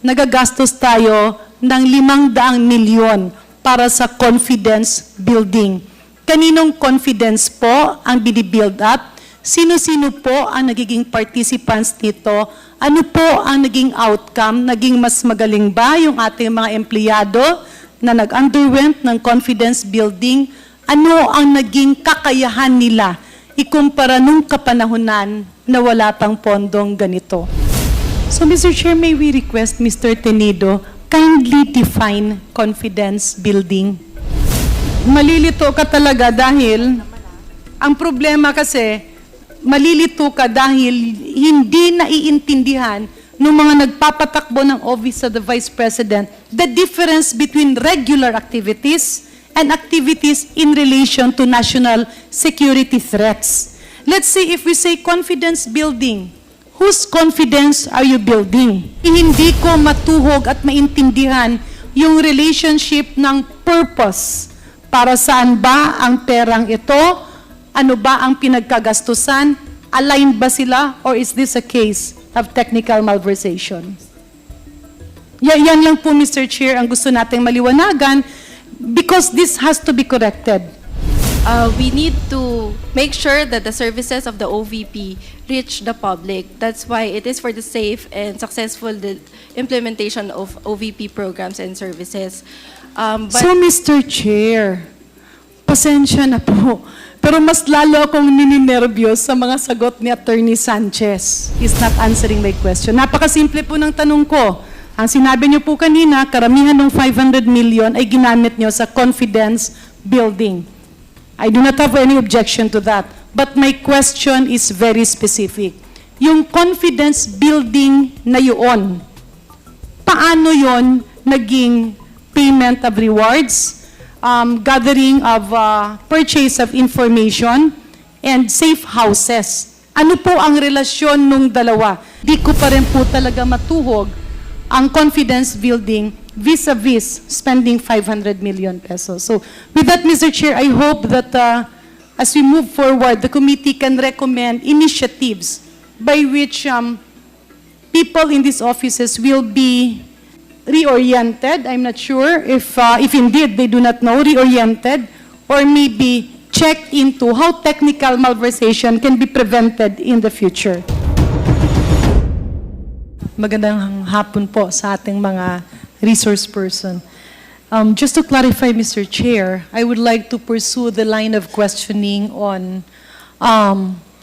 nagagastos tayo ng 500 milyon para sa confidence building. Kaninong confidence po ang binibuild up? Sino-sino po ang nagiging participants nito? Ano po ang naging outcome? Naging mas magaling ba yung ating mga empleyado na nag-underwent ng confidence building? Ano ang naging kakayahan nila ikumpara nung kapanahunan na wala pang pondong ganito? So, Mr. Chair, may we request Mr. Tenido kindly define confidence building? Malilito ka talaga dahil ang problema kasi, malilito ka dahil hindi naiintindihan ng mga nagpapatakbo ng Office of the Vice President the difference between regular activities and activities in relation to national security threats. Let's say if we say confidence building, whose confidence are you building? Hindi ko matuhog at maintindihan yung relationship ng purpose. Para saan ba ang perang ito? Ano ba ang pinagkagastusan? Aligned ba sila? Or is this a case of technical malversation? Yan lang po, Mr. Chair, ang gusto nating maliwanagan because this has to be corrected. We need to make sure that the services of the OVP reach the public. That's why it is for the safe and successful implementation of OVP programs and services. So, Mr. Chair, pasensya na po. Pero mas lalo akong nininervyos sa mga sagot ni Attorney Sanchez. He's not answering my question. Napakasimple po ng tanong ko. Ang sinabi niyo po kanina, karamihan ng 500 million ay ginamit niyo sa confidence building. I do not have any objection to that. But my question is very specific. Yung confidence building na yun, paano yon naging payment of rewards, gathering of purchase of information, and safe houses? Ano po ang relasyon nung dalawa? Di ko pa rin po talaga matuhog ang confidence building vis-a-vis spending 500 million pesos. So with that, Mr. Chair, I hope that as we move forward, the committee can recommend initiatives by which people in these offices will be reoriented. I'm not sure if indeed they do not know, reoriented, or maybe checked into how technical malversation can be prevented in the future. Magandang hapon po sa ating mga resource person. Just to clarify, Mr. Chair, I would like to pursue the line of questioning on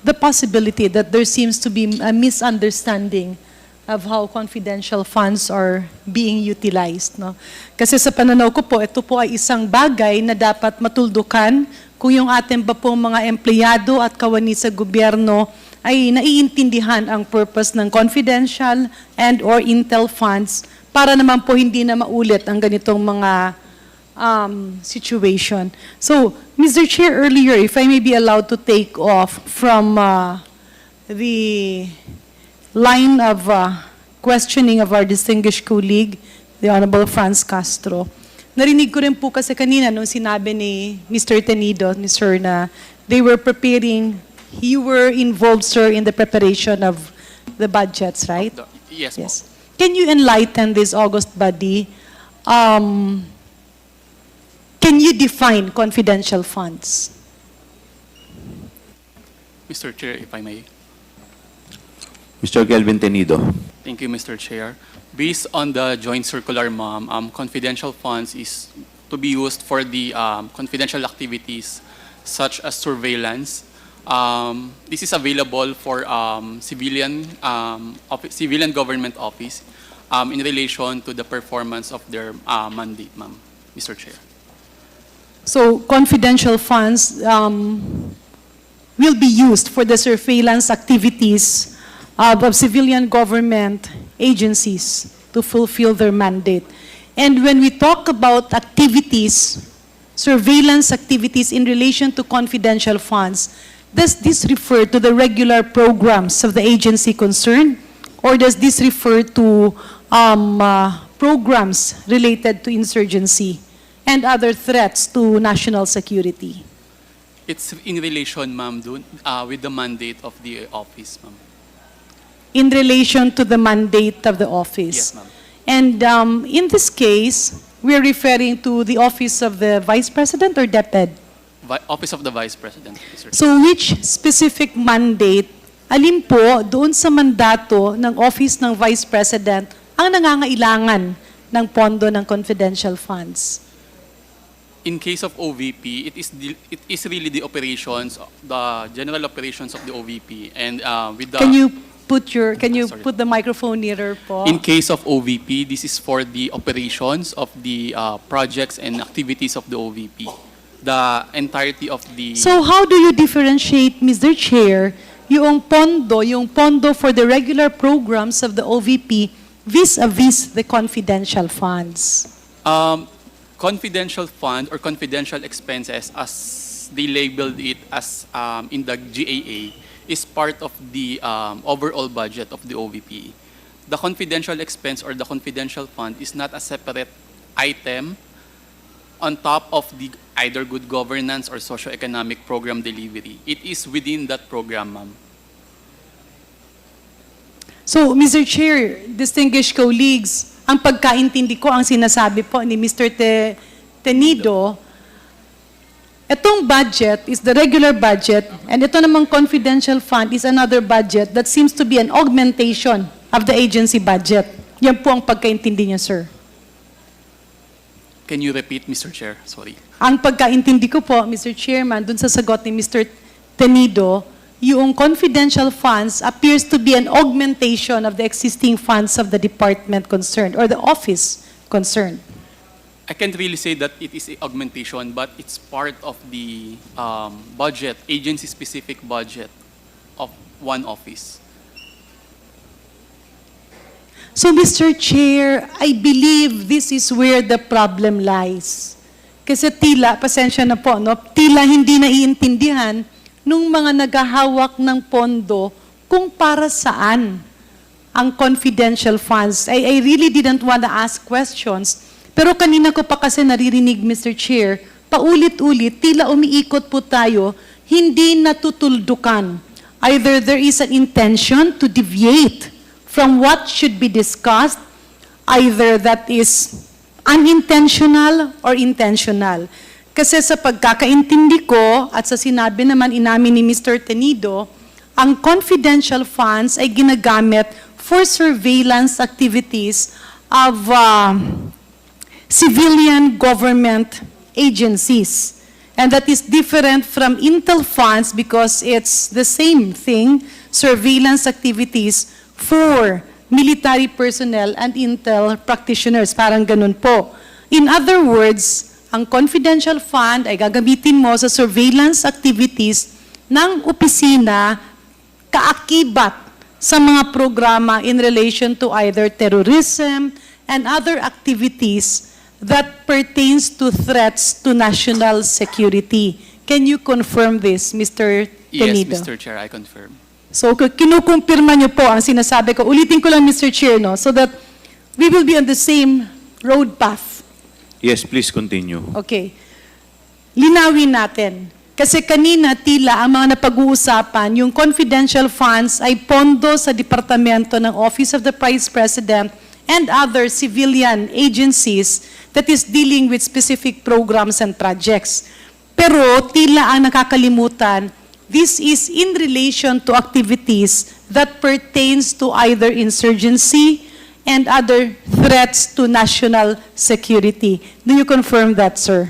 the possibility that there seems to be a misunderstanding of how confidential funds are being utilized. No? Kasi sa pananaw ko po, ito po ay isang bagay na dapat matuldukan kung yung ating ba pong mga empleyado at kawani sa gobyerno ay naiintindihan ang purpose ng confidential and or intel funds para naman po hindi na maulit ang ganitong mga situation. So, Mr. Chair, earlier, if I may be allowed to take off from the line of questioning of our distinguished colleague, the Honorable Franz Castro. Narinig ko rin po kasi kanina nung sinabi ni Mr. Tenido, Sir, na they were preparing, you were involved, sir, in the preparation of the budgets, right? Yes. Yes. Can you enlighten this August body? Can you define confidential funds? Mr. Chair, if I may. Mr. Kelvin Tenido. Thank you, Mr. Chair. Based on the joint circular, ma'am, confidential funds is to be used for the confidential activities such as surveillance. This is available for civilian government office in relation to the performance of their mandate, ma'am, Mr. Chair. So confidential funds will be used for the surveillance activities of civilian government agencies to fulfill their mandate. And when we talk about activities, surveillance activities in relation to confidential funds, does this refer to the regular programs of the agency concerned? Or does this refer to programs related to insurgency and other threats to national security? It's in relation, ma'am, with the mandate of the office, ma'am. In relation to the mandate of the office? Yes, ma'am. And in this case, we're referring to the Office of the Vice President or DepEd? Office of the Vice President, Mr. Chair. So which specific mandate, alin po doon sa mandato ng Office ng Vice President ang nangangailangan ng pondo ng confidential funds? In case of OVP, it is really the operations, the general operations of the OVP, and with the. Can you Sorry. put the microphone nearer po? In case of OVP, this is for the operations of the projects and activities of the OVP. The entirety of the. So how do you differentiate, Mr. Chair, yung pondo for the regular programs of the OVP vis-a-vis the confidential funds? Confidential fund or confidential expenses, as they labeled it as in the GAA, is part of the overall budget of the OVP. The confidential expense or the confidential fund is not a separate item on top of the either good governance or socio-economic program delivery. It is within that program, ma'am. So, Mr. Chair, distinguished colleagues, ang pagkaintindi ko, ang sinasabi po ni Mr. Tenido, itong budget is the regular budget, and ito namang confidential fund is another budget that seems to be an augmentation of the agency budget. Yan po ang pagkaintindi niya, sir. Can you repeat, Mr. Chair? Sorry. Ang pagkaintindi ko po, Mr. Chairman, dun sa sagot ni Mr. Tenido, yung confidential funds appears to be an augmentation of the existing funds of the department concerned or the office concerned. I can't really say that it is a augmentation, but it's part of the budget, agency-specific budget of one office. So, Mr. Chair, I believe this is where the problem lies. Kasi tila, pasensya na po, no? Tila hindi naiintindihan nung mga naghahawak ng pondo kung para saan ang confidential funds. I really didn't want to ask questions. Pero kanina ko pa kasi naririnig, Mr. Chair, paulit-ulit, tila umiikot po tayo, hindi natutuldukan. Either there is an intention to deviate from what should be discussed, either that is unintentional or intentional. Kasi sa pagkakaintindi ko at sa sinabi naman inamin ni Mr. Tenido, ang confidential funds ay ginagamit for surveillance activities of civilian government agencies. And that is different from intel funds because it's the same thing, surveillance activities for military personnel and intel practitioners. Parang ganun po. In other words, ang confidential fund ay gagamitin mo sa surveillance activities ng opisina kaakibat sa mga programa in relation to either terrorism and other activities that pertains to threats to national security. Can you confirm this, Mr. Tenido? Yes, Mr. Chair, I confirm. So, kinukumpirma niyo po ang sinasabi ko. Ulitin ko lang, Mr. Chair, no? So that we will be on the same road path. Yes, please continue. Okay. Linawin natin. Kasi kanina tila ang mga napag-uusapan, yung confidential funds ay pondo sa departamento ng Office of the Vice President and other civilian agencies that is dealing with specific programs and projects. Pero tila ang nakakalimutan, this is in relation to activities that pertains to either insurgency and other threats to national security. Do you confirm that, sir?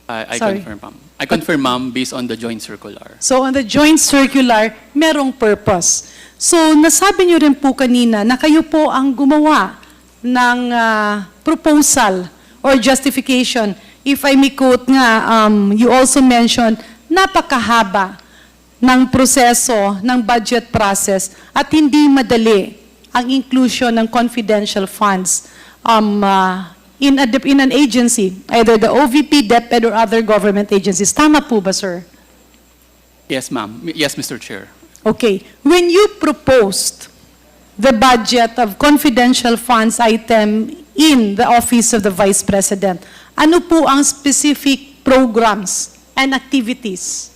I Sorry. confirm, ma'am. I confirm, ma'am, based on the joint circular. So on the joint circular, merong purpose. So nasabi niyo rin po kanina na kayo po ang gumawa ng proposal or justification. If I may quote nga, you also mentioned, napakahaba ng proseso, ng budget process, at hindi madali ang inclusion ng confidential funds in an agency, either the OVP, DepEd, or other government agencies. Tama po ba, sir? Yes, ma'am. Yes, Mr. Chair. Okay. When you proposed the budget of confidential funds item in the Office of the Vice President, ano po ang specific programs and activities?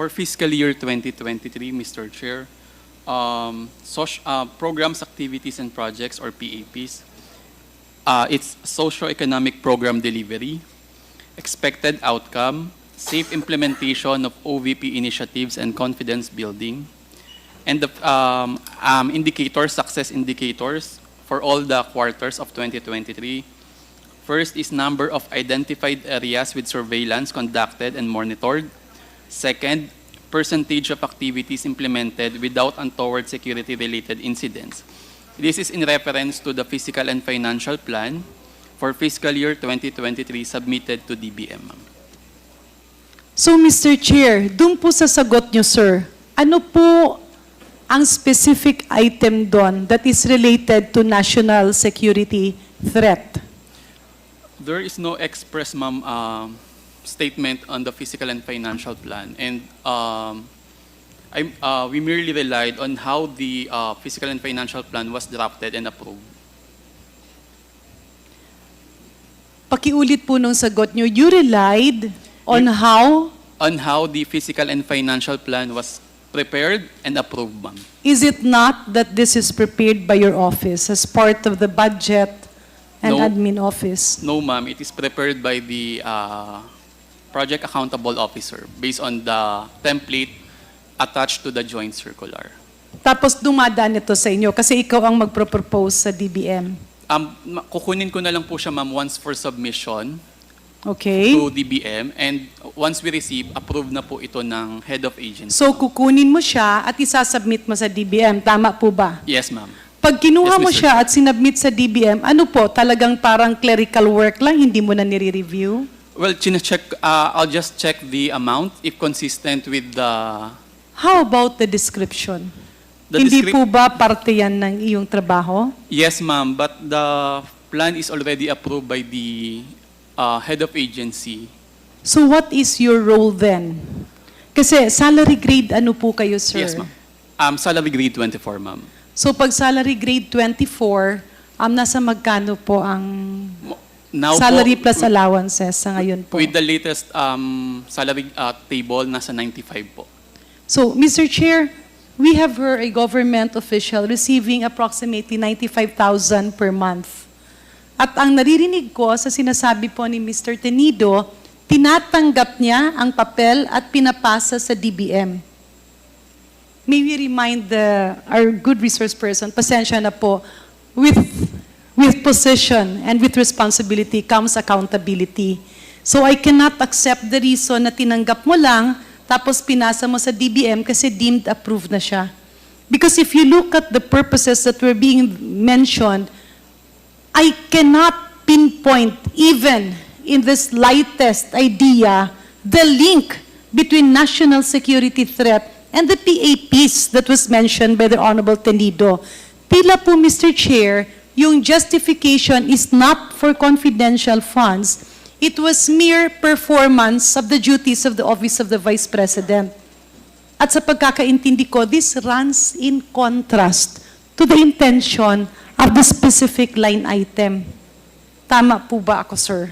For fiscal year 2023, Mr. Chair, programs, activities, and projects, or PAPs, it's socio-economic program delivery, expected outcome, safe implementation of OVP initiatives and confidence building, and the indicators, success indicators for all the quarters of 2023. First is number of identified areas with surveillance conducted and monitored. Second, percentage of activities implemented without untoward security-related incidents. This is in reference to the Fiscal and Financial Plan for fiscal year 2023 submitted to DBM. So, Mr. Chair, dun po sa sagot nyo, sir, ano po ang specific item doon that is related to national security threat? There is no express, ma'am, statement on the Fiscal and Financial Plan, and we merely relied on how the Fiscal and Financial Plan was drafted and approved. Pakiulit po nung sagot nyo, you relied on how? On how the Fiscal and Financial Plan was prepared and approved, ma'am. Is it not that this is prepared by your office as part of the budget and No. admin office? No, ma'am, it is prepared by the Project Accountable Officer based on the template attached to the joint circular. Tapos dumadaan ito sa inyo kasi ikaw ang magpropose sa DBM. Kukunin ko na lang po siya, ma'am, once for submission Okay? to DBM, and once we receive, approve na po ito ng head of agency. So kukunin mo siya at isasubmit mo sa DBM. Tama po ba? Yes, ma'am. Pag kinuha Yes, mo Mr. siya at sinubmit sa DBM, ano po, talagang parang clerical work lang, hindi mo na nire-review? Well, I'll just check the amount if consistent with the... How about the description? The Hindi descrip- po ba parte yan ng iyong trabaho? Yes, ma'am, but the plan is already approved by the head of agency. So what is your role then? Kasi salary grade ano po kayo, sir? Yes, ma'am. Salary grade 24, ma'am. So pag salary grade 24, nasa magkano po ang Now salary po, plus allowances sa ngayon po? with the latest salary table, nasa 95 po. So, Mr. Chair, we have heard a government official receiving approximately 95,000 per month. At ang naririnig ko sa sinasabi po ni Mr. Tenido, tinatanggap niya ang papel at pinapasa sa DBM. May we remind our good resource person, pasensya na po, with position and with responsibility comes accountability. So I cannot accept the reason na tinanggap mo lang tapos pinasa mo sa DBM kasi deemed approved na siya. Because if you look at the purposes that were being mentioned, I cannot pinpoint even in the slightest idea the link between national security threat and the PAPs that was mentioned by the Honorable Tenido. Tila po, Mr. Chair, yung justification is not for confidential funds. It was mere performance of the duties of the Office of the Vice President. At sa pagkakaintindi ko, this runs in contrast to the intention of the specific line item. Tama po ba ako, sir?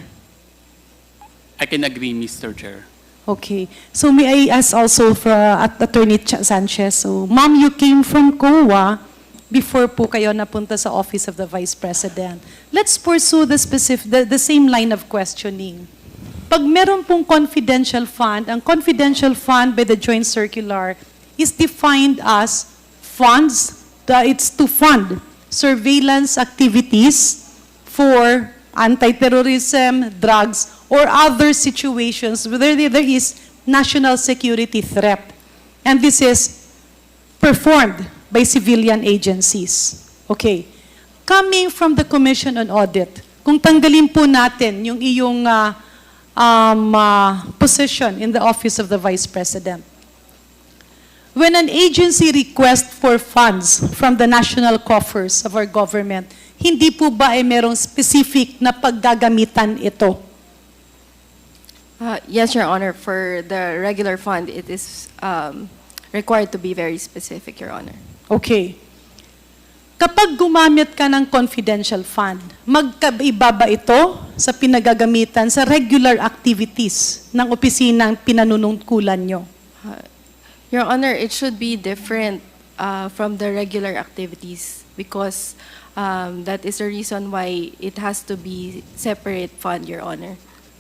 I can agree, Mr. Chair. Okay. So may I ask also for Attorney Sanchez. So, ma'am, you came from COA before po kayo napunta sa Office of the Vice President. Let's pursue the same line of questioning. Pag meron pong confidential fund, ang confidential fund by the joint circular is defined as funds, it's to fund surveillance activities for anti-terrorism, drugs, or other situations where there is national security threat. And this is performed by civilian agencies. Okay. Coming from the Commission on Audit, kung tanggalin po natin yung iyong position in the Office of the Vice President, when an agency requests for funds from the national coffers of our government, hindi po ba ay merong specific na paggagamitan ito? Yes, Your Honor. For the regular fund, it is required to be very specific, Your Honor. Okay. Kapag gumamit ka ng confidential fund, magkaiba ba ito sa pinagagamitan sa regular activities ng opisinang pinanunungkulan nyo? Your Honor, it should be different from the regular activities because that is the reason why it has to be separate fund, Your Honor.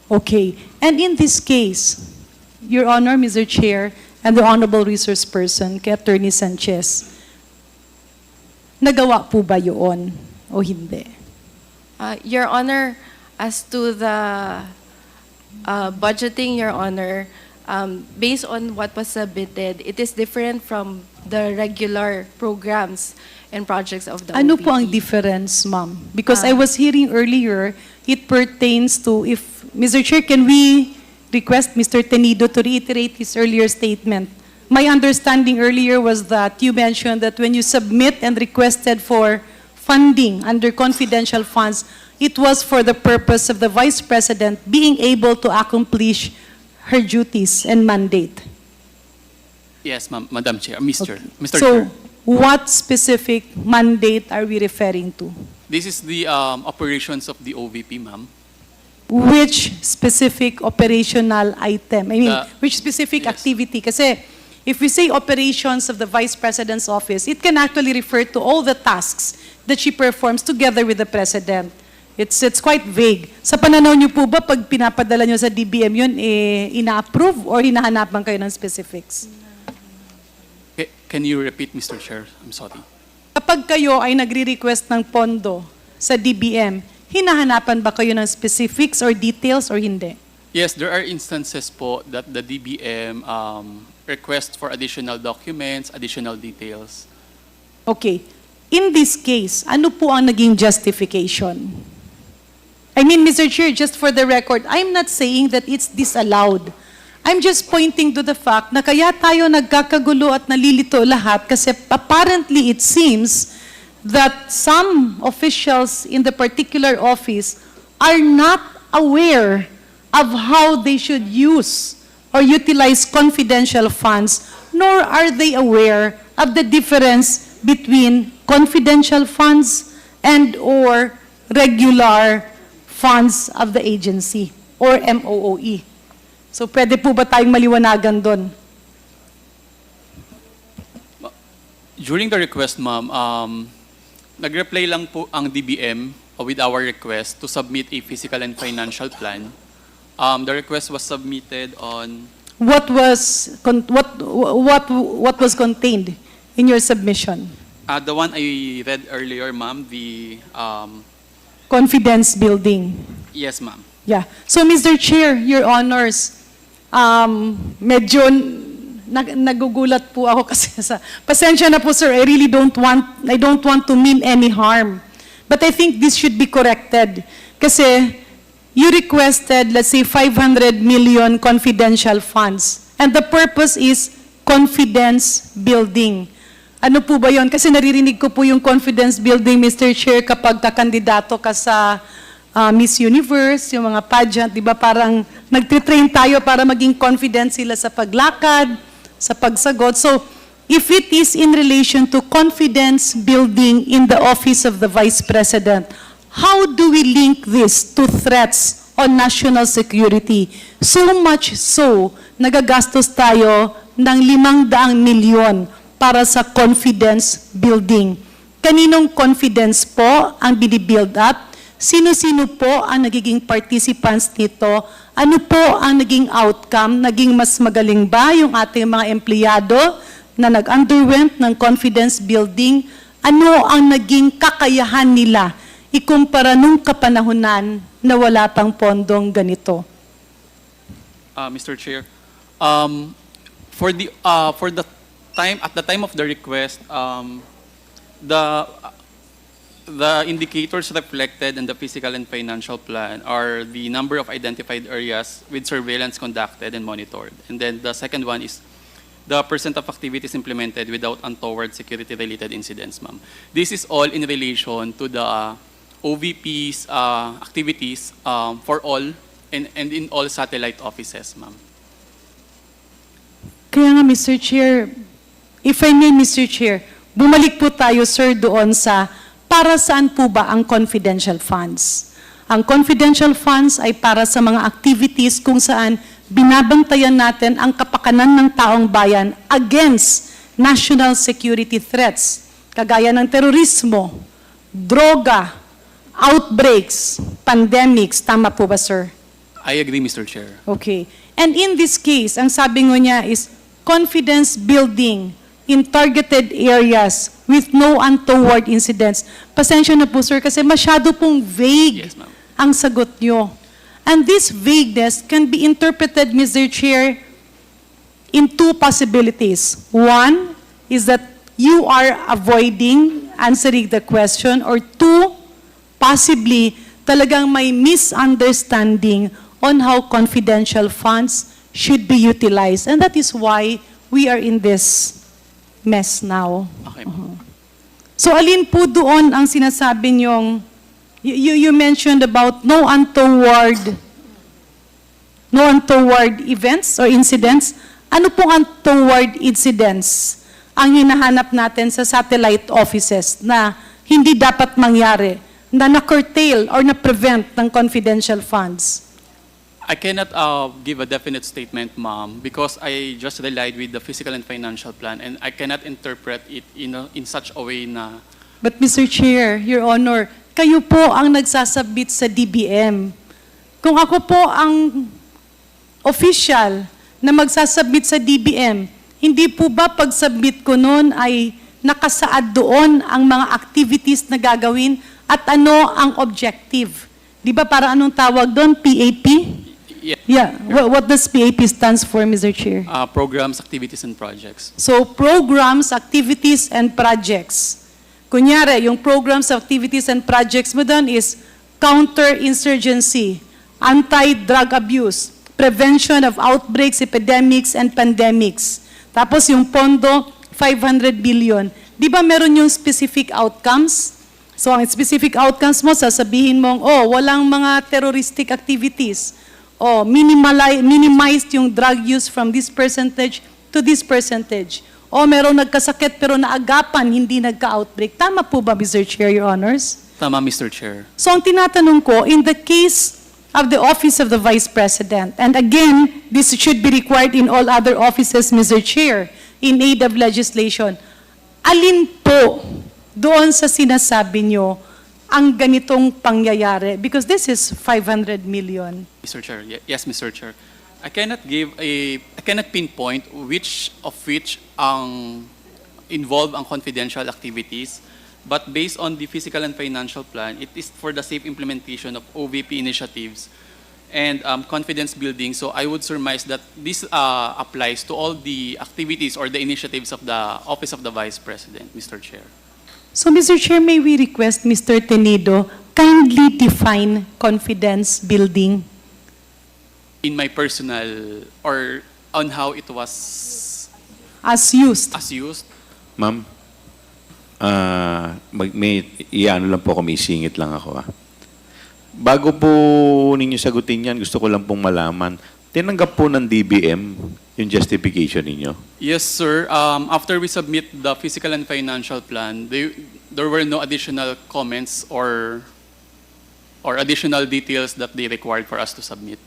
Okay. And in this case, Your Honor, Mr. Chair, and the Honorable Resource Person, kay Attorney Sanchez, nagawa po ba yun o hindi? Your Honor, as to the budgeting, Your Honor, based on what was submitted, it is different from the regular programs and projects of the Ano OVP. po ang difference, ma'am? Because I was hearing earlier, it pertains to, if, Mr. Chair, can we request Mr. Tenido to reiterate his earlier statement? My understanding earlier was that you mentioned that when you submit and requested for funding under confidential funds, it was for the purpose of the Vice President being able to accomplish her duties and mandate. Yes, Madam Chair, Mr. So, Chair. what specific mandate are we referring to? This is the operations of the OVP, ma'am. Which specific operational item? I mean, which specific yes. activity? Kasi if we say operations of the Vice President's office, it can actually refer to all the tasks that she performs together with the President. It's quite vague. Sa pananaw niyo po ba, pag pinapadala niyo sa DBM yun, ina-approve or hinahanapan kayo ng specifics? Can you repeat, Mr. Chair? I'm sorry. Kapag kayo ay nagre-request ng pondo sa DBM, hinahanapan ba kayo ng specifics or details or hindi? Yes, there are instances po that the DBM requests for additional documents, additional details. Okay. In this case, ano po ang naging justification? I mean, Mr. Chair, just for the record, I'm not saying that it's disallowed. I'm just pointing to the fact na kaya tayo nagkakagulo at nalilito lahat kasi apparently it seems that some officials in the particular office are not aware of how they should use or utilize confidential funds, nor are they aware of the difference between confidential funds and or regular funds of the agency or MOOE. So pwede po ba tayong maliwanagan doon? During the request, ma'am, nag-reply lang po ang DBM with our request to submit a physical and financial plan. The request was submitted on What was contained in your submission? the one I read earlier, ma'am, the Confidence building. yes, ma'am. Yeah. So Mr. Chair, Your Honors, medyo nagugulat po ako kasi pasensya na po sir, I don't want to mean any harm. But I think this should be corrected. Kasi you requested, let's say, 500 million confidential funds. And the purpose is confidence building. Ano po ba yun? Kasi naririnig ko po yung confidence building, Mr. Chair, kapag kakandidato ka sa Miss Universe, yung mga pageant, di ba parang nagtitrain tayo para maging confident sila sa paglakad, sa pagsagot. So, if it is in relation to confidence building in the office of the Vice President, how do we link this to threats on national security? So much so, nagagastos tayo ng 500 milyon para sa confidence building. Kaninong confidence po ang binibuild up? Sino-sino po ang nagiging participants nito? Ano po ang naging outcome? Naging mas magaling ba yung ating mga empleyado na nag-underwent ng confidence building? Ano ang naging kakayahan nila ikumpara nung kapanahunan na wala pang pondong ganito? Mr. Chair, for the time at the time of the request, the indicators reflected in the physical and financial plan are the number of identified areas with surveillance conducted and monitored. And then the second one is the percent of activities implemented without untoward security-related incidents, ma'am. This is all in relation to the OVP's activities for all and in all satellite offices, ma'am. Kaya nga, Mr. Chair, if I may, Mr. Chair, bumalik po tayo, sir, doon sa para saan po ba ang confidential funds? Ang confidential funds ay para sa mga activities kung saan binabantayan natin ang kapakanan ng taong bayan against national security threats, kagaya ng terorismo, droga, outbreaks, pandemics. Tama po ba, sir? I agree, Mr. Chair. Okay. And in this case, ang sabi ngo niya is confidence building in targeted areas with no untoward incidents. Pasensya na po, sir, kasi masyado pong vague Yes, ma'am. ang sagot nyo. And this vagueness can be interpreted, Mr. Chair, in two possibilities. One is that you are avoiding answering the question, or two, possibly talagang may misunderstanding on how confidential funds should be utilized. And that is why we are in this mess now. Okay. So alin po doon ang sinasabi niyong, you mentioned about no untoward events or incidents. Ano pong untoward incidents ang hinahanap natin sa satellite offices na hindi dapat mangyari, na na-curtail or na-prevent ng confidential funds? I cannot give a definite statement, ma'am, because I just relied with the fiscal and financial plan, and I cannot interpret it in such a way na... But Mr. Chair, Your Honor, kayo po ang nagsasubmit sa DBM. Kung ako po ang official na magsasubmit sa DBM, hindi po ba pag-submit ko noon ay nakasaad doon ang mga activities na gagawin at ano ang objective? Di ba para anong tawag doon? PAP? Yeah. What does PAP stands for, Mr. Chair? Programs, activities, and projects. So, programs, activities, and projects. Kunyari, yung programs, activities, and projects mo doon is counter-insurgency, anti-drug abuse, prevention of outbreaks, epidemics, and pandemics. Tapos yung pondo, 500 billion. Di ba meron yung specific outcomes? So, ang specific outcomes mo, sasabihin mong, walang mga terroristic activities. Minimized yung drug use from this percentage to this percentage. Merong nagkasakit pero naagapan, hindi nagka-outbreak. Tama po ba, Mr. Chair, Your Honors? Tama, Mr. Chair. So, ang tinatanong ko, in the case of the Office of the Vice President, and again, this should be required in all other offices, Mr. Chair, in aid of legislation, alin po doon sa sinasabi nyo ang ganitong pangyayari? Because this is 500 million. Mr. Chair, yes, Mr. Chair. I cannot pinpoint which ang involve ang confidential activities, but based on the fiscal and financial plan, it is for the safe implementation of OVP initiatives and confidence building. So I would surmise that this applies to all the activities or the initiatives of the Office of the Vice President, Mr. Chair. So, Mr. Chair, may we request Mr. Tenido kindly define confidence building? In my personal, or on how it was As used. Ma'am, iano lang po ako, may singit lang ako. Bago po ninyo sagutin yan, gusto ko lang pong malaman, tinanggap po ng DBM yung justification ninyo? Yes, sir. After we submit the fiscal and financial plan, there were no additional comments or additional details that they required for us to submit.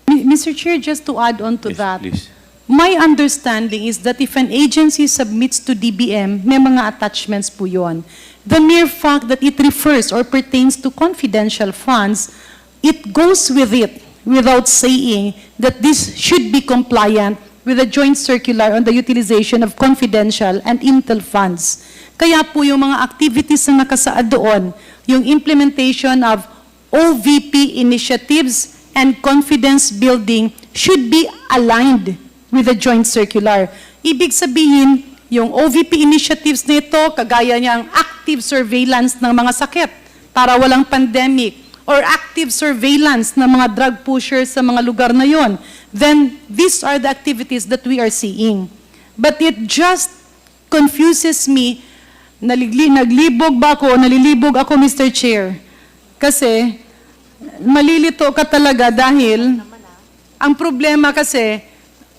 Mr. Chair, just to add on to Yes, that, please. my understanding is that if an agency submits to DBM, may mga attachments po yun. The mere fact that it refers or pertains to confidential funds, it goes with it without saying that this should be compliant with a joint circular on the utilization of confidential and intel funds. Kaya po yung mga activities na nakasaad doon, yung implementation of OVP initiatives and confidence building should be aligned with the joint circular. Ibig sabihin, yung OVP initiatives nito, kagaya niyang active surveillance ng mga sakit para walang pandemic, or active surveillance ng mga drug pushers sa mga lugar na yon, then these are the activities that we are seeing. But it just confuses me, nalilibog ako, Mr. Chair, kasi malilito ka talaga dahil, ang problema kasi,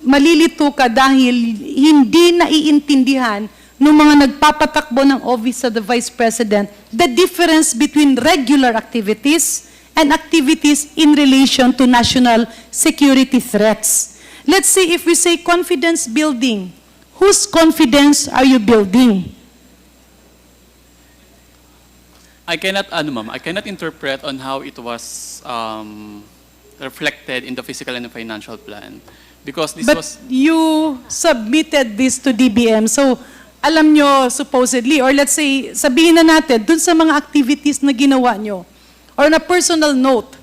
malilito ka dahil hindi naiintindihan ng mga nagpapatakbo ng Office of the Vice President the difference between regular activities and activities in relation to national security threats. Let's say if we say confidence building, whose confidence are you building? I cannot, ma'am, I cannot interpret on how it was reflected in the fiscal and financial plan because this But was you submitted this to DBM, so alam nyo supposedly, or let's say, sabihin na natin, dun sa mga activities na ginawa nyo, or on a personal note,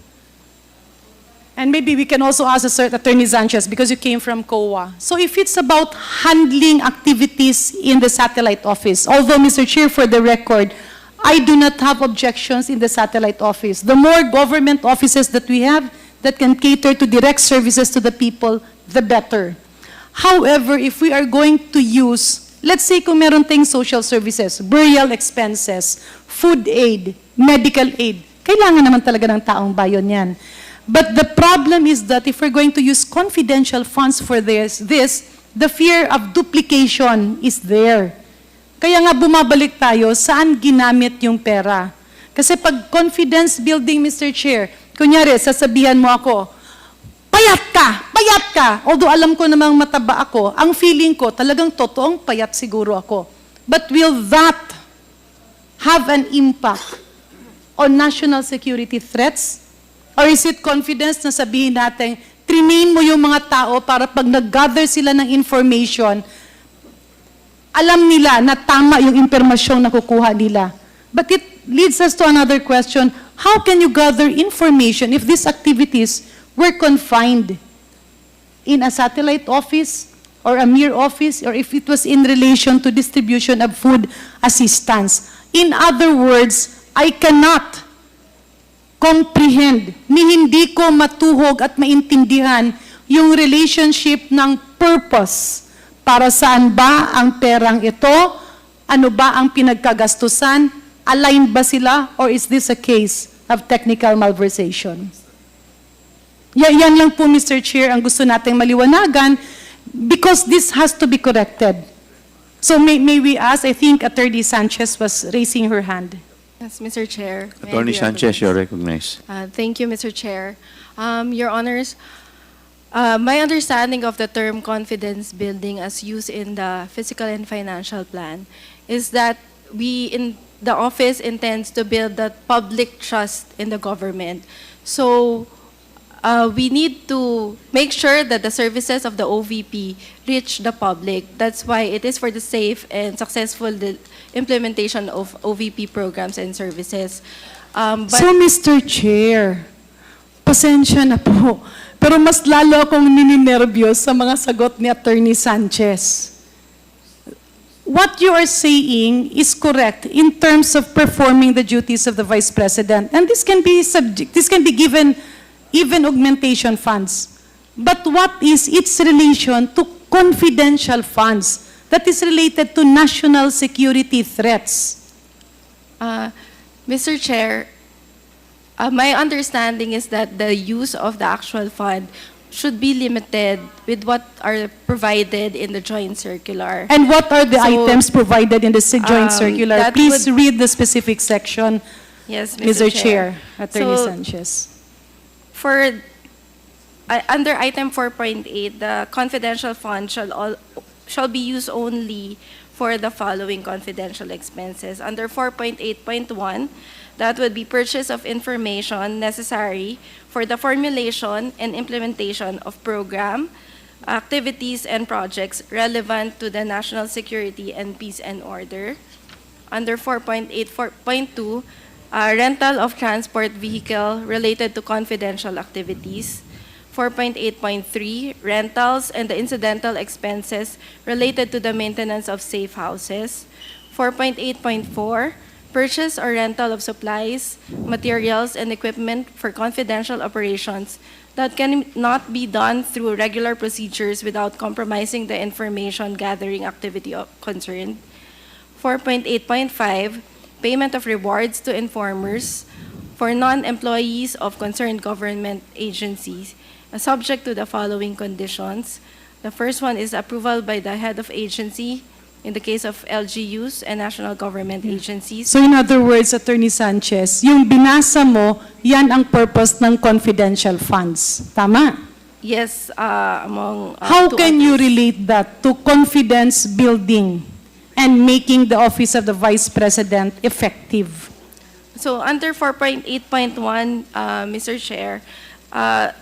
and maybe we can also ask Attorney Sanchez because you came from COA. So if it's about handling activities in the satellite office, although, Mr. Chair, for the record, I do not have objections in the satellite office. The more government offices that we have that can cater to direct services to the people, the better. However, if we are going to use, let's say kung meron tayong social services, burial expenses, food aid, medical aid, kailangan naman talaga ng taong bayan yan. But the problem is that if we're going to use confidential funds for this, the fear of duplication is there. Kaya nga bumabalik tayo, saan ginamit yung pera? Kasi pag confidence building, Mr. Chair, kunyari, sasabihan mo ako, payat ka! Although alam ko namang mataba ako, ang feeling ko, talagang totoong payat siguro ako. But will that have an impact on national security threats? Or is it confidence na sabihin natin, trinain mo yung mga tao para pag nag-gather sila ng information, alam nila na tama yung impormasyong nakukuha nila. But it leads us to another question. How can you gather information if these activities were confined in a satellite office or a mere office, or if it was in relation to distribution of food assistance? In other words, I cannot comprehend, ni hindi ko matuhog at maintindihan yung relationship ng purpose. Para saan ba ang perang ito? Ano ba ang pinagkagastusan? Aligned ba sila? Or is this a case of technical malversation? Yan lang po, Mr. Chair, ang gusto nating maliwanagan because this has to be corrected. So may we ask, I think Attorney Sanchez was raising her hand. Yes, Mr. Chair. May I Attorney be Sanchez, recognized? you're recognized. Thank you, Mr. Chair. Your Honors, my understanding of the term confidence building as used in the fiscal and financial plan is that the office intends to build that public trust in the government. So we need to make sure that the services of the OVP reach the public. That's why it is for the safe and successful implementation of OVP programs and services. So, Mr. Chair, pasensya na po, pero mas lalo akong nininervyos sa mga sagot ni Attorney Sanchez. What you are saying is correct in terms of performing the duties of the Vice President. And this can be given even augmentation funds. But what is its relation to confidential funds that is related to national security threats? Mr. Chair, my understanding is that the use of the actual fund should be limited with what are provided in the joint circular. And what are the So, items provided in the joint circular? that Please would- read the specific section, Yes, Mr. Chair, Attorney So, Sanchez. For under item 4.8, the confidential fund shall be used only for the following confidential expenses. Under 4.8.1, that would be purchase of information necessary for the formulation and implementation of program, activities, and projects relevant to the national security and peace and order. Under 4.8.2, rental of transport vehicle related to confidential activities. 4.8.3, rentals and the incidental expenses related to the maintenance of safe houses. 4.8.4, purchase or rental of supplies, materials, and equipment for confidential operations that can not be done through regular procedures without compromising the information gathering activity concerned. 4.8.5, payment of rewards to informers for non-employees of concerned government agencies, subject to the following conditions. The first one is approval by the head of agency, in the case of LGUs and national government agencies. So in other words, Attorney Sanchez, yung binasa mo, yan ang purpose ng confidential funds. Tama? Yes, among How two can others. you relate that to confidence building and making the office of the Vice President effective? So under 4.8.1, Mr. Chair,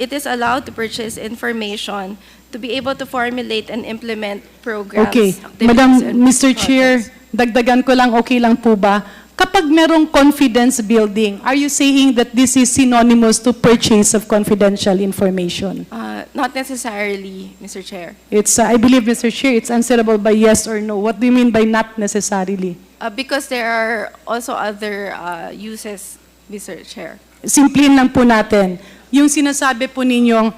it is allowed to purchase information to be able to formulate and implement programs. Okay. activities, Madam, and Mr. Chair, projects. dagdagan ko lang, okay lang po ba? Kapag merong confidence building, are you saying that this is synonymous to purchase of confidential information? Not necessarily, Mr. Chair. It's, I believe, Mr. Chair, it's answerable by yes or no. What do you mean by not necessarily? Because there are also other uses, Mr. Chair. Simplin lang po natin. Yung sinasabi po ninyong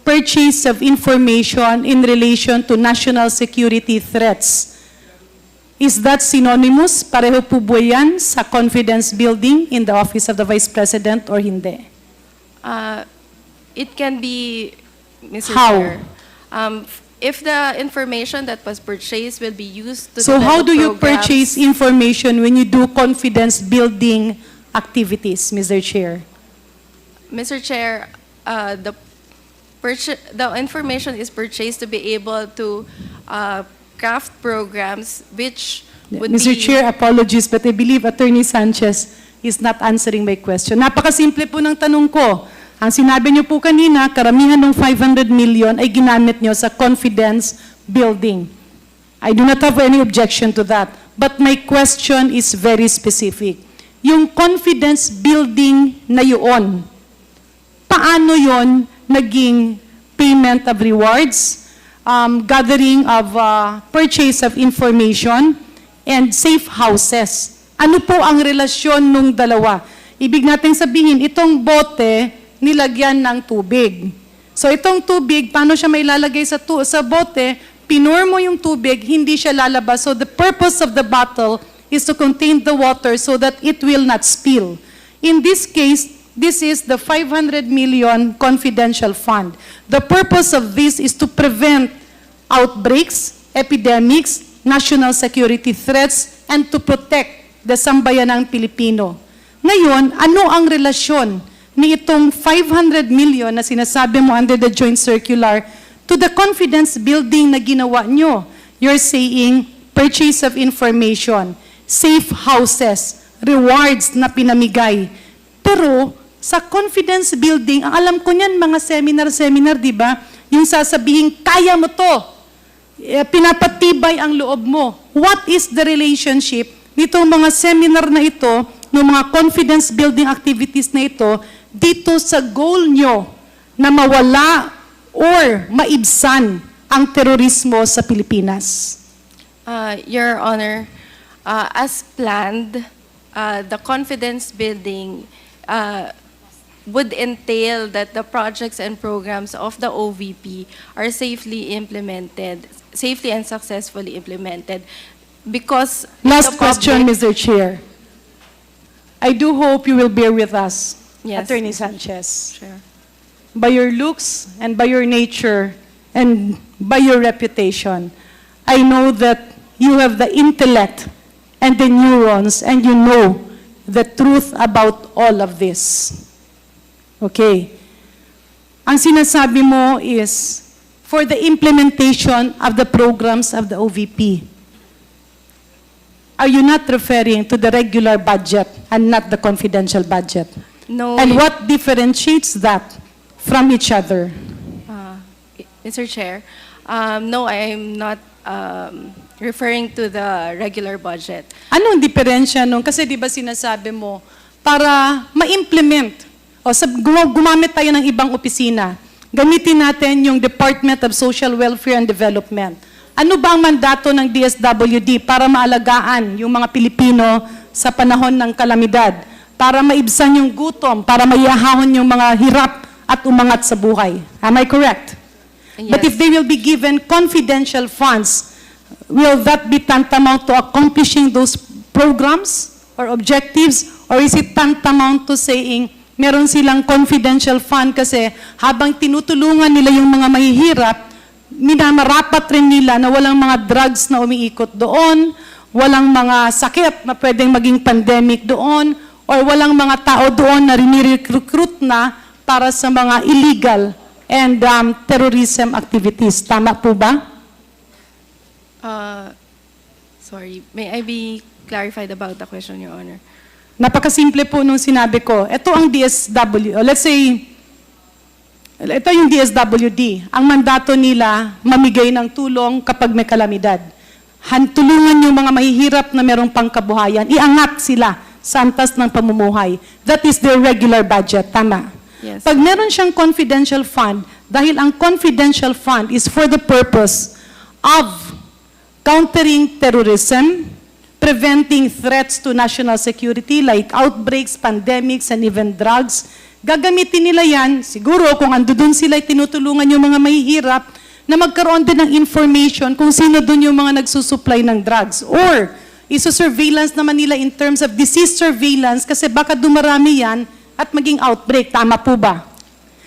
purchase of information in relation to national security threats. Is that synonymous? Pareho po ba yan sa confidence building in the office of the Vice President or hindi? It can be, Mr. How? Chair. If the information that was purchased will be used to So how develop do you programs- purchase information when you do confidence building activities, Mr. Chair? Mr. Chair, the information is purchased to be able to craft programs which would Mr. be... Chair, apologies, but I believe Attorney Sanchez is not answering my question. Napakasimple po ng tanong ko. Ang sinabi niyo po kanina, karamihan ng 500 million ay ginamit niyo sa confidence building. I do not have any objection to that. But my question is very specific. Yung confidence building na yun, paano yon naging payment of rewards, gathering of purchase of information, and safe houses? Ano po ang relasyon nung dalawa? Ibig nating sabihin, itong bote, nilagyan ng tubig. So itong tubig, paano siya may lalagay sa bote? Pinur mo yung tubig, hindi siya lalabas. So the purpose of the bottle is to contain the water so that it will not spill. In this case, this is the 500 million confidential fund. The purpose of this is to prevent outbreaks, epidemics, national security threats, and to protect the sambayanang Pilipino. Ngayon, ano ang relasyon ni itong 500 million na sinasabi mo under the joint circular to the confidence building na ginawa nyo? You're saying purchase of information, safe houses, rewards na pinamigay. Pero sa confidence building, ang alam ko niyan mga seminar, di ba? Yung sasabihin, kaya mo to. Pinapatibay ang loob mo. What is the relationship nitong mga seminar na ito, ng mga confidence building activities na ito, dito sa goal nyo na mawala or maibsan ang terorismo sa Pilipinas? Your Honor, as planned, the confidence building would entail that the projects and programs of the OVP are safely and successfully implemented. Because Last the question, public- Mr. Chair. I do hope you will bear with us, Yes, Attorney Mr. Sanchez. Sure. By your looks and by your nature and by your reputation, I know that you have the intellect and the neurons and you know the truth about all of this. Okay. Ang sinasabi mo is for the implementation of the programs of the OVP. Are you not referring to the regular budget and not the confidential budget? No, And what differentiates that from each other? Mr. Chair, no, I am not referring to the regular budget. Anong diferensya nung, kasi di ba sinasabi mo, para ma-implement, gumamit tayo ng ibang opisina, gamitin natin yung Department of Social Welfare and Development. Ano ba ang mandato ng DSWD para maalagaan yung mga Pilipino sa panahon ng kalamidad? Para maibsan yung gutom, para maiyahon yung mga hirap at umangat sa buhay. Am I correct? Yes. But if they will be given confidential funds, will that be tantamount to accomplishing those programs or objectives? Or is it tantamount to saying, meron silang confidential fund kasi habang tinutulungan nila yung mga mahihirap, minamarapat rin nila na walang mga drugs na umiikot doon, walang mga sakit na pwedeng maging pandemic doon, or walang mga tao doon na recruit na para sa mga illegal and terrorism activities. Tama po ba? Sorry, may I be clarified about the question, Your Honor? Napakasimple po nung sinabi ko. Ito ang DSW. Let's say, ito yung DSWD. Ang mandato nila, mamigay ng tulong kapag may kalamidad. Tulungan yung mga mahihirap na merong pangkabuhayan. Iangat sila sa antas ng pamumuhay. That is their regular budget. Tama? Yes. Pag meron siyang confidential fund, dahil ang confidential fund is for the purpose of countering terrorism, preventing threats to national security like outbreaks, pandemics, and even drugs, gagamitin nila yan, siguro kung ando dun sila tinutulungan yung mga mahihirap, na magkaroon din ng information kung sino dun yung mga nagsusupply ng drugs. Or, iso-surveillance naman nila in terms of disease surveillance kasi baka dumarami yan at maging outbreak. Tama po ba?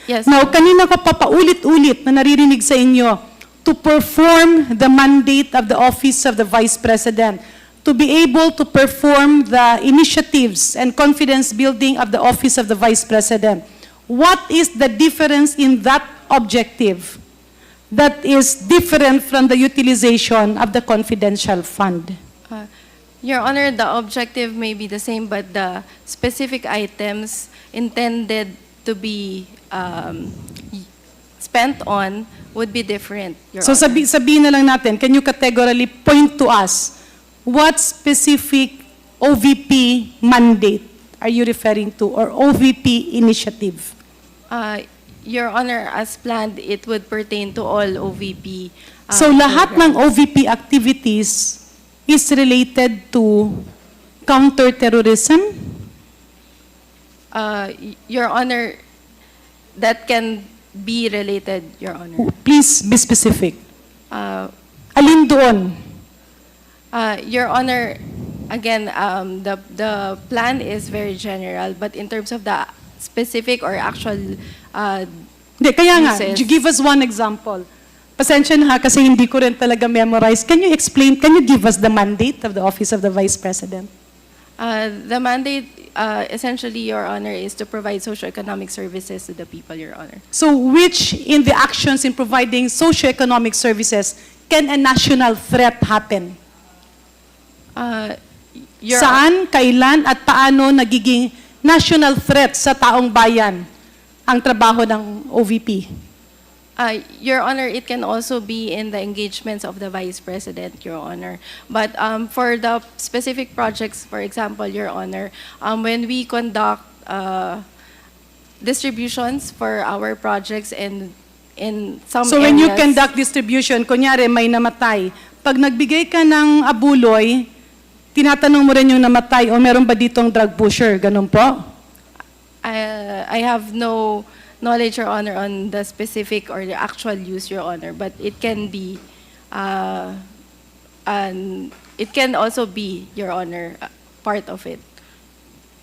Yes. Now, kanina ko papaulit-ulit na naririnig sa inyo to perform the mandate of the Office of the Vice President, to be able to perform the initiatives and confidence building of the Office of the Vice President. What is the difference in that objective that is different from the utilization of the confidential fund? Your Honor, the objective may be the same, but the specific items intended to be spent on would be different, Your So Honor. sabihin na lang natin, can you categorically point to us what specific OVP mandate are you referring to or OVP initiative? Your Honor, as planned, it would pertain to all OVP. So lahat ng programs. OVP activities is related to counterterrorism? Your Honor, that can be related, Your Honor. Please be specific. Uh, Alin doon? Your Honor, again, the plan is very general, but in terms of the specific or actual Hindi, kaya nga, uses. give us one example. Pasensya na ha, kasi hindi ko rin talaga memorize. Can you explain, can you give us the mandate of the Office of the Vice President? The mandate, essentially, Your Honor, is to provide socioeconomic services to the people, Your Honor. So which in the actions in providing socioeconomic services can a national threat happen? Saan, kailan, at paano nagiging national threat sa taong bayan ang trabaho ng OVP? Your Honor, it can also be in the engagements of the Vice President, Your Honor. But for the specific projects, for example, Your Honor, when we conduct distributions for our projects and in some So areas... when you conduct distribution, kunyari may namatay, pag nagbigay ka ng abuloy, tinatanong mo rin yung namatay, o meron ba ditong drug pusher? Ganun po? I have no knowledge, Your Honor, on the specific or the actual use, Your Honor, but it can be, it can also be, Your Honor, part of it.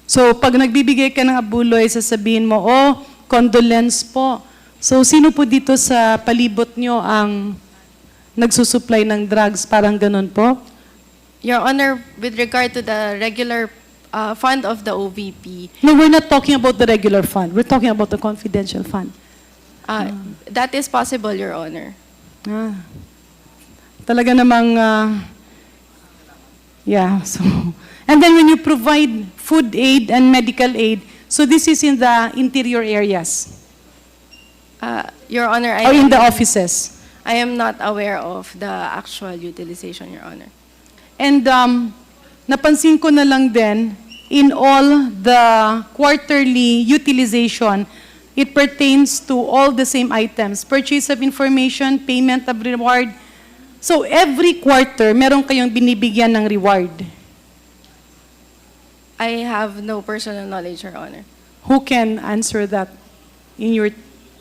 So pag nagbibigay ka ng abuloy, sasabihin mo, oh, condolence po. So sino po dito sa palibot nyo ang nagsusupply ng drugs? Parang ganun po? Your Honor, with regard to the regular fund of the OVP, No, we're not talking about the regular fund. We're talking about the confidential fund. that is possible, Your Honor. Talaga namang, yeah. So, and then when you provide food aid and medical aid, so this is in the interior areas Your Honor, or in the offices. I am not aware of the actual utilization, Your Honor. And napansin ko na lang din, in all the quarterly utilization, it pertains to all the same items. Purchase of information, payment of reward. So every quarter, meron kayong binibigyan ng reward. I have no personal knowledge, Your Honor. Who can answer that in your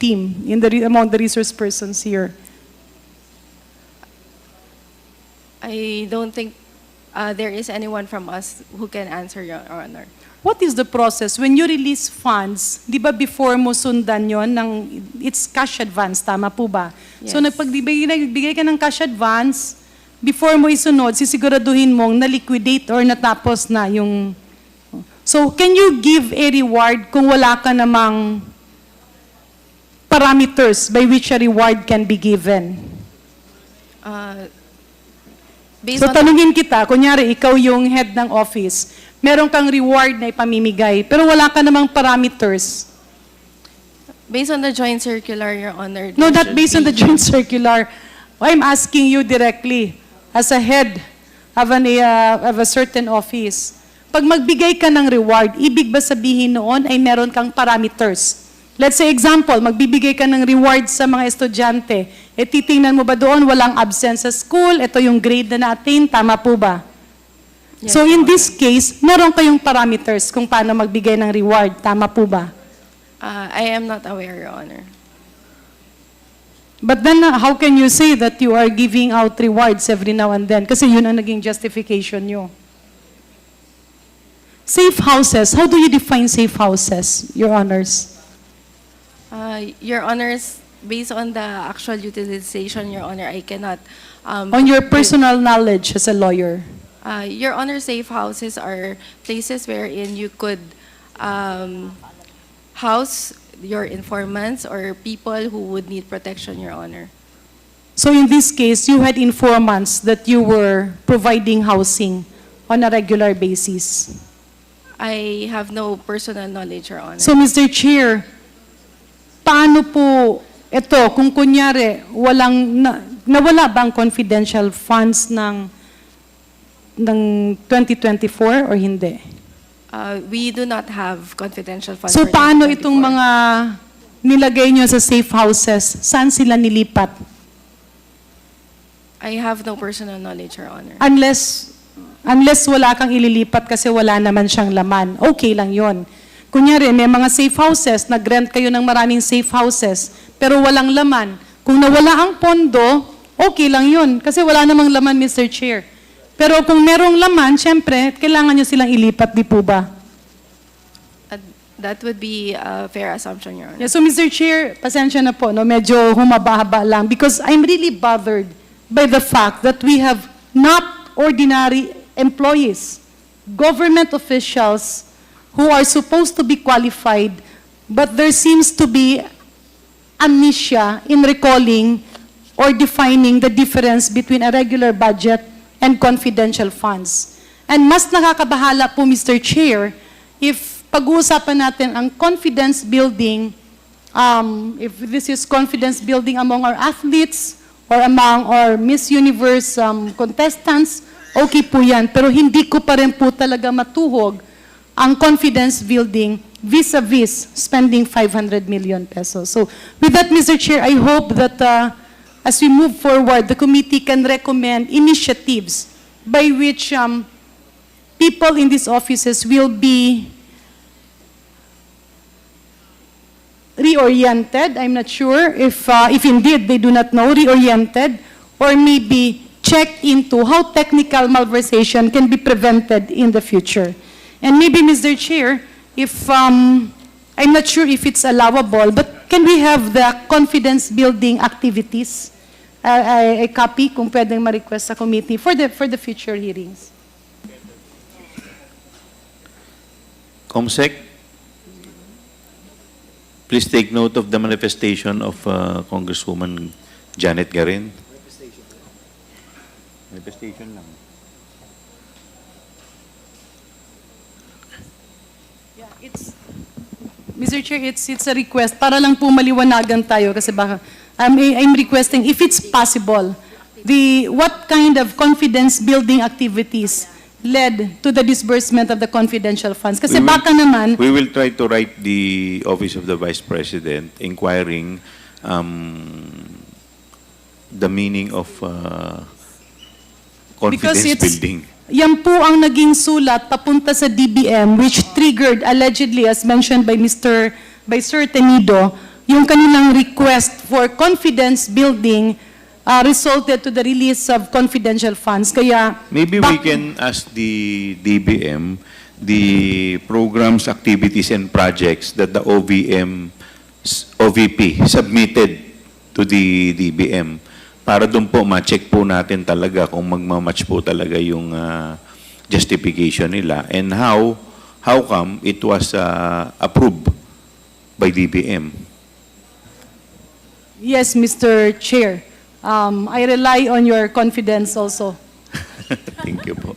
team, among the resource persons here? I don't think there is anyone from us who can answer, Your Honor. What is the process? When you release funds, di ba before mo sundan yon it's cash advance, tama po ba? So Yes. nagbigay ka ng cash advance, before mo isunod, sisiguraduhin mong na-liquidate or natapos na yung... So can you give a reward kung wala ka namang parameters by which a reward can be given? Based So on tanungin kita, kunyari ikaw yung head ng office, meron kang reward na ipamimigay, pero wala ka namang parameters. based on the joint circular, Your Honor. No, there not should based on be- the joint circular. I'm asking you directly, as a head of a certain office. Pag magbigay ka ng reward, ibig ba sabihin noon ay meron kang parameters? Let's say example, magbibigay ka ng reward sa mga estudyante. E titingnan mo ba doon, walang absence sa school, ito yung grade na natin, tama po ba? Yes, So in Your this case, meron kayong parameters kung paano magbigay ng reward, tama po ba? I am not aware, Your Honor. But then, how can you say that you are giving out rewards every now and then? Kasi yun ang naging justification nyo. Safe houses, how do you define safe houses, Your Honors? Your Honors, based on the actual utilization, Your Honor, I cannot... On your personal knowledge as a lawyer. Your Honor, safe houses are places wherein you could house your informants or people who would need protection, Your Honor. So in this case, you had informants that you were providing housing on a regular basis. I have no personal knowledge, Your Honor. So Mr. Chair, paano po ito kung kunyari nawala bang confidential funds ng 2024 or hindi? We do not have confidential funds. So for paano 2024. itong mga nilagay nyo sa safe houses, saan sila nilipat? I have no personal knowledge, Your Honor. Unless wala kang ililipat kasi wala naman siyang laman, okay lang yon. Kunyari, may mga safe houses, nag-rent kayo ng maraming safe houses, pero walang laman. Kung nawala ang pondo, okay lang yon kasi wala namang laman, Mr. Chair. Pero kung merong laman, syempre, kailangan nyo silang ilipat, di po ba? That would be a fair assumption, Your Honor. Yeah, so Mr. Chair, pasensya na po, no, medyo humaba-haba lang because I'm really bothered by the fact that we have not ordinary employees, government officials who are supposed to be qualified, but there seems to be amnesia in recalling or defining the difference between a regular budget and confidential funds. And mas nakakabahala po, Mr. Chair, if pag-uusapan natin ang confidence building, if this is confidence building among our athletes or among our Miss Universe contestants, okay po yan. Pero hindi ko pa rin po talaga matuhog ang confidence building vis-a-vis spending 500 million pesos. So with that, Mr. Chair, I hope that as we move forward, the committee can recommend initiatives by which people in these offices will be reoriented. I'm not sure if indeed they do not know, reoriented, or maybe check into how technical malversation can be prevented in the future. And maybe, Mr. Chair, if I'm not sure if it's allowable, but can we have the confidence building activities? A copy kung pwedeng ma-request sa committee for the future hearings. Comsec, please take note of the manifestation of Congresswoman Janet Garin. Manifestation lang. Mr. Chair, it's a request para lang po maliwanagan tayo kasi baka I'm requesting if it's possible what kind of confidence building activities led to the disbursement of the confidential funds kasi baka naman We will try to write the Office of the Vice President inquiring the meaning of confidence building. Yan po ang naging sulat papunta sa DBM which triggered allegedly as mentioned by Sir Tenido yung kanilang request for confidence building resulted to the release of confidential funds. Kaya, Maybe we can ask the DBM the programs, activities, and projects that the OVP submitted to the DBM para doon po ma-check po natin talaga kung magmamatch po talaga yung justification nila and how come it was approved by DBM. yes, Mr. Chair, I rely on your confidence also. Thank you po.